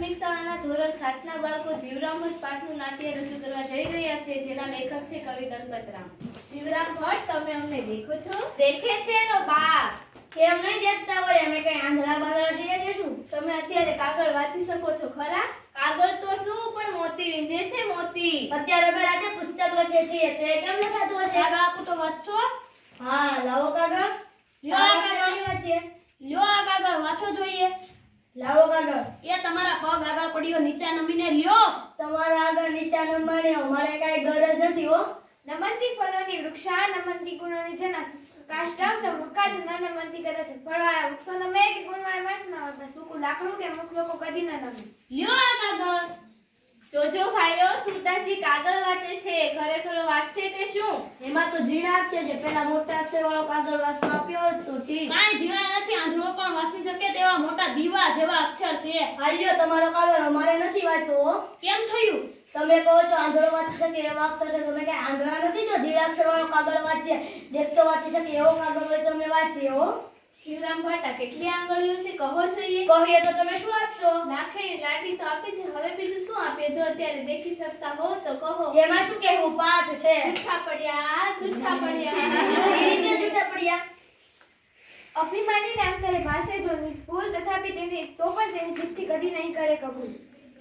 પ્રાથમિક શાળાના ધોરણ 7 ના બાળકો જીવરામ ભટ્ટ પાઠનું નાટ્ય રજૂ કરવા જઈ રહ્યા છે, જેના લેખક છે કવિ દલપતરામ. જીવરામ ભટ્ટ, તમે અમને દેખો છો? દેખે છે એનો બાપ. કેમ નહીં દેખતા હોય? અમે કઈ આંધળા બાંધળા છીએ કે શું? તમે અત્યારે કાગળ વાંચી શકો છો ખરા? કાગળ તો શું, પણ મોતી વિંધે છે મોતી. અત્યારે અમે રાતે પુસ્તક લખીએ છીએ, તે કેમ લખાતું હશે? કાગળ આપું તો વાંચો. હા, લાવો કાગળ. લ્યો આ કાગળ. વાંચીએ. લ્યો આ કાગળ વાંચો જોઈએ. લાવો કાગળ. એ તમારા પગ આગળ પડ્યો, નીચા નમીને લ્યો. તમારા આગળ નીચા નંબરની અમારે કાંઈ ગરજ નથી હો. નમંતી ફલોની વૃક્ષા નમંતી ગુણોની જના કાષ્ટમ ચમકા જના નમંતી કદાચ ફળવાળા વૃક્ષો નમે કે ગુણવાળા માણસ ન હોય, પણ સૂકું લાકડું કે મુખ લોકો કદી ન નમે. લ્યો આ કાગળ. જોજો ભાઈઓ, સુરદાસજી કાગળ વાંચે છે. ખરેખર વાંચશે કે શું? એમાં તો ઝીણા અક્ષર છે. પેલા મોટા અક્ષર વાળો કાગળ વાંચવા આપ્યો હોત તો ઠીક. કાંઈ જીવા નથી, આંધળો પણ વાંચી શકે તેવા મોટા દીવા જેવા અક્ષર છે. હાલ્યો તમારો કાગળ, અમારે નથી વાંચવો હો. કેમ થયું? તમે કહો છો આંધળો વાંચી શકે એવા અક્ષર છે, તમે કઈ આંધળા નથી. જો ઝીણા અક્ષર વાળો કાગળ વાંચીએ, દેખતો વાંચી શકે એવો કાગળ હોય તો અમે વાંચીએ હો. શિવરામ ભટ્ટ, કેટલી આંગળીઓ છે કહો જોઈએ? કહીએ તો તમે શું આપશો? લાખણી લાઠી તો આપી છે, હવે બીજું શું આપીએ? જો અત્યારે દેખી શકતા હો તો કહો. એમાં શું કહેવું? 5 છે. જૂઠા પડ્યા, જૂઠા પડ્યા. એ રીતે જૂઠા પડ્યા. અભિમાનીને અંતરે ભાસે જો નિષ્ફળ, તથાપી તેની તો પણ તેની જીભથી કદી નહીં કરે કબૂલ.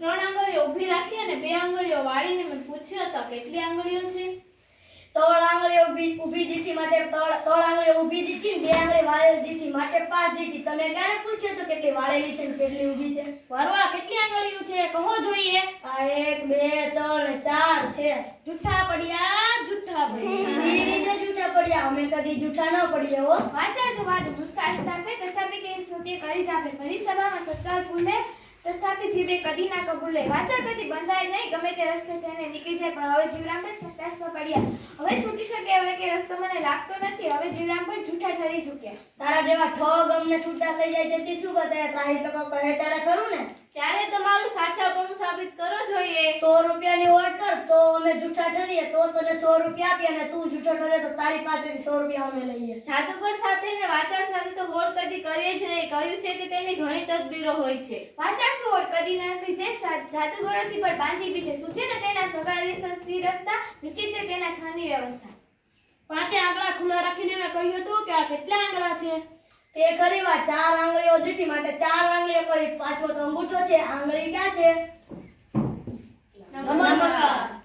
3 આંગળીઓ ઊભી રાખી અને 2 આંગળીઓ વાળીને મેં પૂછ્યું તો કેટલી આંગળીઓ છે? 3 આંગળીઓ ઊભી દીઠી માટે 3 આંગળીઓ ઊભી દીઠી, 2 આંગળી વાળેલી દીઠી માટે 5 દીઠી. તમે ક્યારે પૂછ્યું તો કેટલી વાળેલી છે ને કેટલી ઊભી છે? વરવા કેટલી આંગળીઓ છે કહો જોઈએ. આ 1 2 3 4 છે. જૂઠા પડ્યા, જૂઠા પડ્યા. સી રીતે જૂઠા પડ્યા? અમે કદી જૂઠા ન પડીએ હો. વાચાર જો વાદ વૃથા સ્થાપે, તથાપી કે સત્ય કરી જાપે. ભરી સભામાં સત્કાર ફૂલે, તથાપી જીભે કદી ના કબૂલે. વાચાર કદી બંધાય નહીં, ગમે તે રસ્તે થઈને નીકળી જાય, પણ હવે જીવરામ ભટ્ટ સંતાસમાં પડ્યા. હવે છૂટી શકે હવે કે રસ્તો મને લાગતો નથી. હવે જીવરામ ભટ્ટ જૂઠા ઠરી ચૂક્યા. તારા જેવા ઠગ અમને છૂટા થઈ જાય તેથી શું બતાવે? ત્રાહી તો કહે ત્યારે ખરું ને. ત્યારે તમારું સાચાપણું સાબિત કરો જોઈએ. 100 રૂપિયાની ઓટ કર તો અમે જૂઠા ઠરીએ, તો તને 100 રૂપિયા આપીએ, અને તું જૂઠો ઠરે તો તારી પાસેથી 100 રૂપિયા અમે લઈએ. જાદુગર સાથે ને વાચાર સાથે તો હોડ કદી કરીએ જ નહીં. કહ્યું છે કે તેની ઘણી તદબીરો હોય છે. વાચાર સોળ કદી ના કીજે, જાદુગરોથી પણ બાંધી બીજે. સૂચે ને તેના સગાળી સ્થિર રસ્તા, વિચિત્ર તેના છંદની વ્યવસ્થા. 5 આંગળા ખુલ્લા રાખીને મેં કહ્યું હતું કે આ કેટલા આંગળા છે? તે ખરી વાત. 4 આંગળીઓ દીઠી માટે 4 આંગળીઓ કરી. 5મો તો અંગૂઠો છે. આંગળી ક્યાં છે? નમસ્કાર.